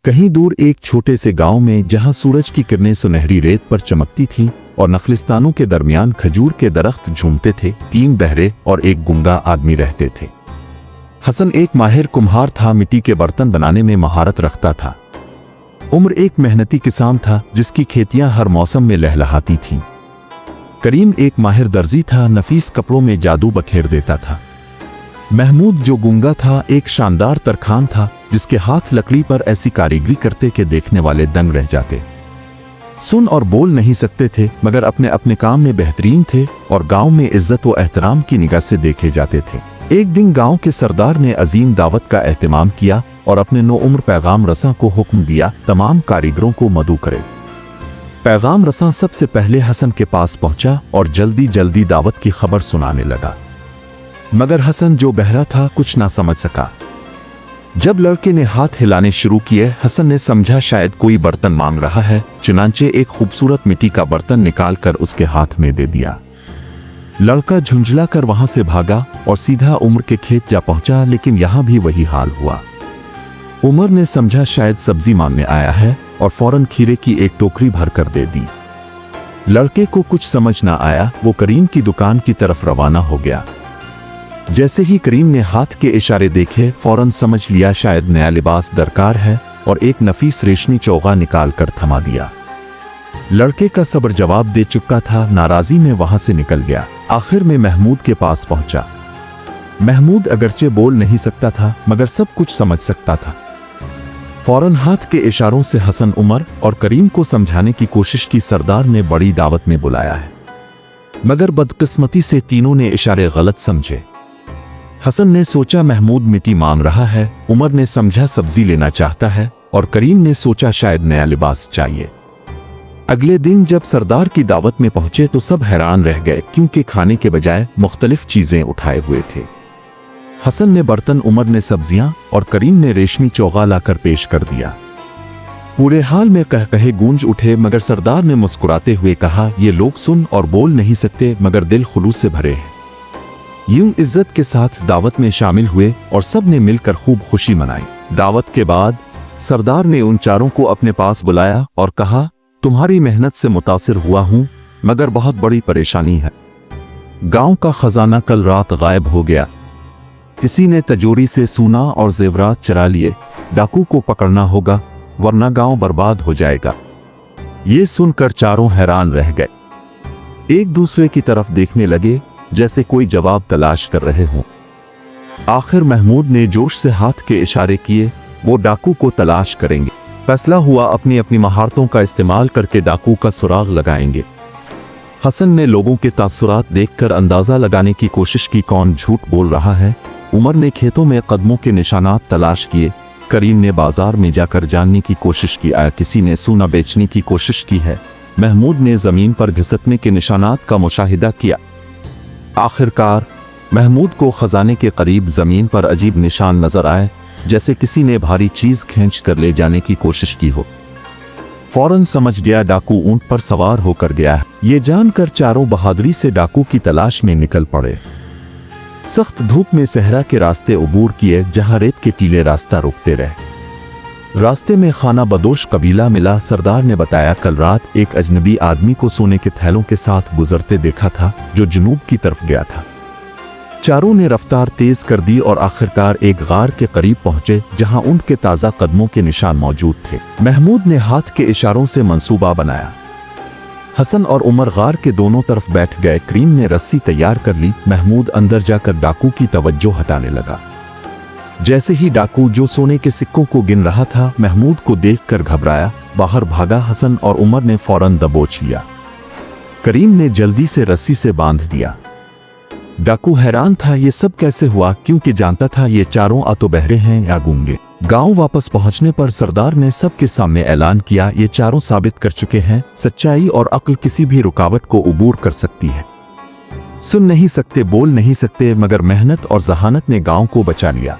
कहीं दूर एक छोटे से गांव में जहां सूरज की किरणें सुनहरी रेत पर चमकती थीं और नखलिस्तानों के दरमियान खजूर के दरख्त झूमते थे, 3 बहरे और एक गूंगा आदमी रहते थे। हसन एक माहिर कुम्हार था, मिट्टी के बर्तन बनाने में महारत रखता था। उमर एक मेहनती किसान था जिसकी खेतियां हर मौसम में लहलहाती थीं। करीम एक माहिर दर्जी था, नफीस कपड़ों में जादू बखेर देता था। महमूद जो गूंगा था एक शानदार तरखान था जिसके हाथ लकड़ी पर ऐसी कारीगरी करते कि देखने वाले दंग रह जाते। सुन और बोल नहीं सकते थे मगर अपने अपने काम में बेहतरीन थे और गांव में इज्जत व एहतराम की निगाह से देखे जाते थे। एक दिन गांव के सरदार ने अजीम दावत का एहतमाम किया और अपने नौउम्र पैगाम रसां को हुक्म दिया तमाम कारीगरों को मदऊ करे। पैगाम रसां सबसे पहले हसन के पास पहुंचा और जल्दी जल्दी दावत की खबर सुनाने लगा, मगर हसन जो बहरा था कुछ ना समझ सका। जब लड़के ने हाथ हिलाने शुरू किए, हसन ने समझा शायद कोई बर्तन मांग रहा है, चुनांचे एक खूबसूरत मिट्टी का बर्तन निकालकर उसके हाथ में दे दिया। लड़का झुंझला कर वहां से भागा और सीधा उमर के खेत जा पहुंचा, लेकिन यहां भी वही हाल हुआ। उमर ने समझा शायद सब्जी मांगने आया है और फौरन खीरे की एक टोकरी भरकर दे दी। लड़के को कुछ समझ ना आया, वो करीम की दुकान की तरफ रवाना हो गया। जैसे ही करीम ने हाथ के इशारे देखे, फौरन समझ लिया शायद नया लिबास दरकार है और एक नफीस रेशमी चौगा निकाल कर थमा दिया। लड़के का सब्र जवाब दे चुका था, नाराजी में वहां से निकल गया। आखिर में महमूद के पास पहुंचा। महमूद अगरचे बोल नहीं सकता था मगर सब कुछ समझ सकता था। फौरन हाथ के इशारों से हसन, उमर और करीम को समझाने की कोशिश की। सरदार ने बड़ी दावत में बुलाया है, मगर बदकिस्मती से तीनों ने इशारे गलत समझे। हसन ने सोचा महमूद मिट्टी मांग रहा है, उमर ने समझा सब्जी लेना चाहता है और करीम ने सोचा शायद नया लिबास चाहिए। अगले दिन जब सरदार की दावत में पहुंचे तो सब हैरान रह गए क्योंकि खाने के बजाय मुख्तलिफ चीजें उठाए हुए थे। हसन ने बर्तन, उमर ने सब्जियां और करीम ने रेशमी चौगा लाकर पेश कर दिया। पूरे हाल में कह कहे गूंज उठे, मगर सरदार ने मुस्कुराते हुए कहा, ये लोग सुन और बोल नहीं सकते मगर दिल खुलूस से भरे हैं। यूं इज्जत के साथ दावत में शामिल हुए और सब ने मिलकर खूब खुशी मनाई। दावत के बाद सरदार ने उन चारों को अपने पास बुलाया और कहा, तुम्हारी मेहनत से मुतासिर हुआ हूं मगर बहुत बड़ी परेशानी है। गांव का खजाना कल रात गायब हो गया। किसी ने तिजोरी से सोना और जेवरात चुरा लिए। डाकू को पकड़ना होगा वरना गांव बर्बाद हो जाएगा। ये सुनकर चारों हैरान रह गए, एक दूसरे की तरफ देखने लगे जैसे कोई जवाब तलाश कर रहे हों। आखिर महमूद ने जोश से हाथ के इशारे किए, वो डाकू को तलाश करेंगे। फैसला हुआ अपनी अपनी महारतों का इस्तेमाल करके डाकू का सुराग लगाएंगे। हसन ने लोगों के तासुरात देखकर अंदाजा लगाने की कोशिश की कौन झूठ बोल रहा है। उमर ने खेतों में कदमों के निशानात तलाश किए। करीम ने बाजार में जाकर जानने की कोशिश की, आया किसी ने सोना बेचने की कोशिश की है। महमूद ने जमीन पर घिसटने के निशानात का मुशाहिदा किया। आखिरकार महमूद को खजाने के करीब जमीन पर अजीब निशान नजर आए, जैसे किसी ने भारी चीज खींच कर ले जाने की कोशिश की हो। फौरन समझ गया डाकू ऊंट पर सवार होकर गया है। ये जानकर चारों बहादुरी से डाकू की तलाश में निकल पड़े। सख्त धूप में सहरा के रास्ते अबूर किए जहां रेत के टीले रास्ता रोकते रहे। रास्ते में खाना बदोश कबीला मिला। सरदार ने बताया कल रात एक अजनबी आदमी को सोने के थैलों के साथ गुजरते देखा था जो जुनूब की तरफ गया था। चारों ने रफ्तार तेज कर दी और आखिरकार एक गार के करीब पहुंचे जहां उनके ताज़ा कदमों के निशान मौजूद थे। महमूद ने हाथ के इशारों से मंसूबा बनाया। हसन और उमर गार के दोनों तरफ बैठ गए। करीम ने रस्सी तैयार कर ली। महमूद अंदर जाकर डाकू की तवज्जो हटाने लगा। जैसे ही डाकू जो सोने के सिक्कों को गिन रहा था, महमूद को देखकर घबराया, बाहर भागा। हसन और उमर ने फौरन दबोच लिया। करीम ने जल्दी से रस्सी से बांध दिया। डाकू हैरान था ये सब कैसे हुआ, क्योंकि जानता था ये चारों आ तो बहरे हैं या गूंगे। गांव वापस पहुंचने पर सरदार ने सबके सामने ऐलान किया, ये चारों साबित कर चुके हैं सच्चाई और अक्ल किसी भी रुकावट को उबूर कर सकती है। सुन नहीं सकते, बोल नहीं सकते, मगर मेहनत और जहानत ने गांव को बचा लिया।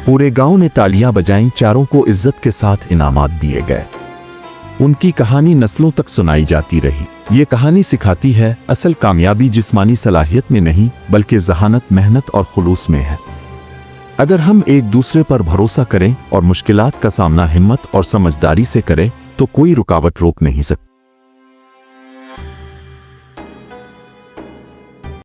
पूरे गांव ने तालियां बजाईं। चारों को इज्जत के साथ इनामात दिए गए। उनकी कहानी नस्लों तक सुनाई जाती रही। ये कहानी सिखाती है असल कामयाबी जिस्मानी सलाहियत में नहीं बल्कि जहानत, मेहनत और खुलूस में है। اگر ہم ایک دوسرے پر بھروسہ کریں اور مشکلات کا سامنا ہمت اور سمجھداری سے کریں تو کوئی رکاوٹ روک نہیں سکتی۔